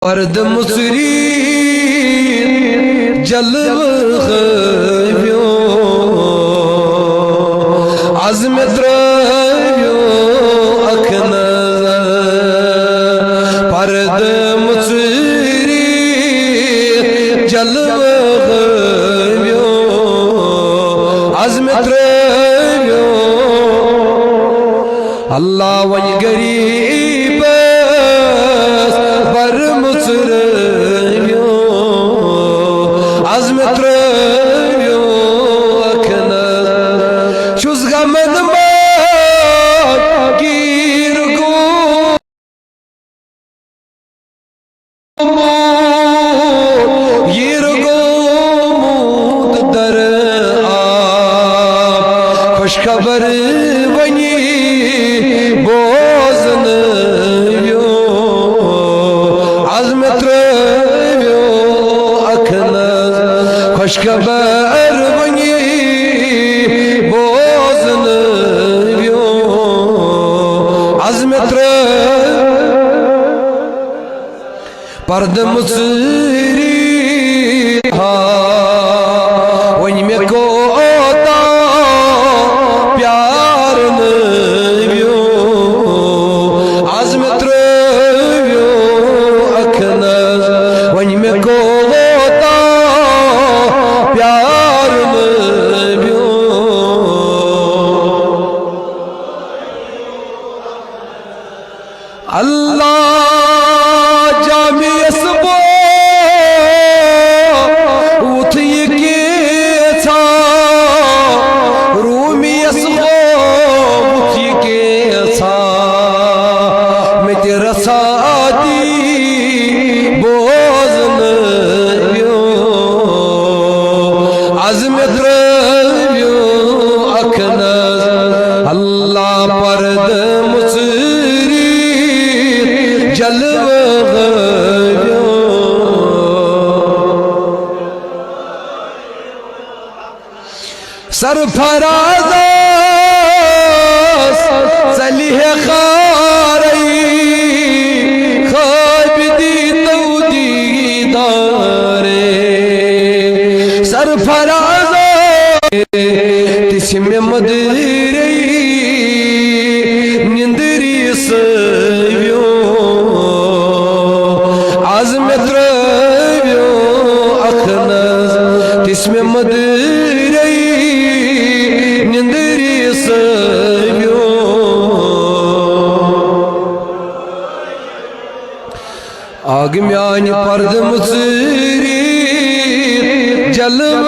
पर्द मुसरी जलव खव्यो अज़्म त्रव्यो अखन पर्द मुसरी जलव खव्यो अज़्म त्रव्यो अल्लाह वही गरीब पर मुसरव्यो अज़्म त्रव्यो अखन शुस गमन गिर गो गिर गो मूद दर खुशखबर बनी बोजन खुशखबर बनी बोजन व्यो अज़्म पर्द मुसरी वन में कोता प्यार व्यो अज़्म व्यो अखन वन में कोता प्यार व्यो अल्लाह जामी असबो उठ ये के था रूमी असबो उठ ये के था मैं तेरा साथी बोझन व्यो अज़्म त्रव्यो अखन अल्लाह पर्द मुसरी जलव खव्यो सरफराज सलीह खारई खाबिदी तौदी दारे सरफराज तिस्म मदरई निंदरी सव्यो अज़्म त्रव्यो अखन तिस्म मदरई निंदरी सव्यो आग म्यान पर्द मुसरी जलव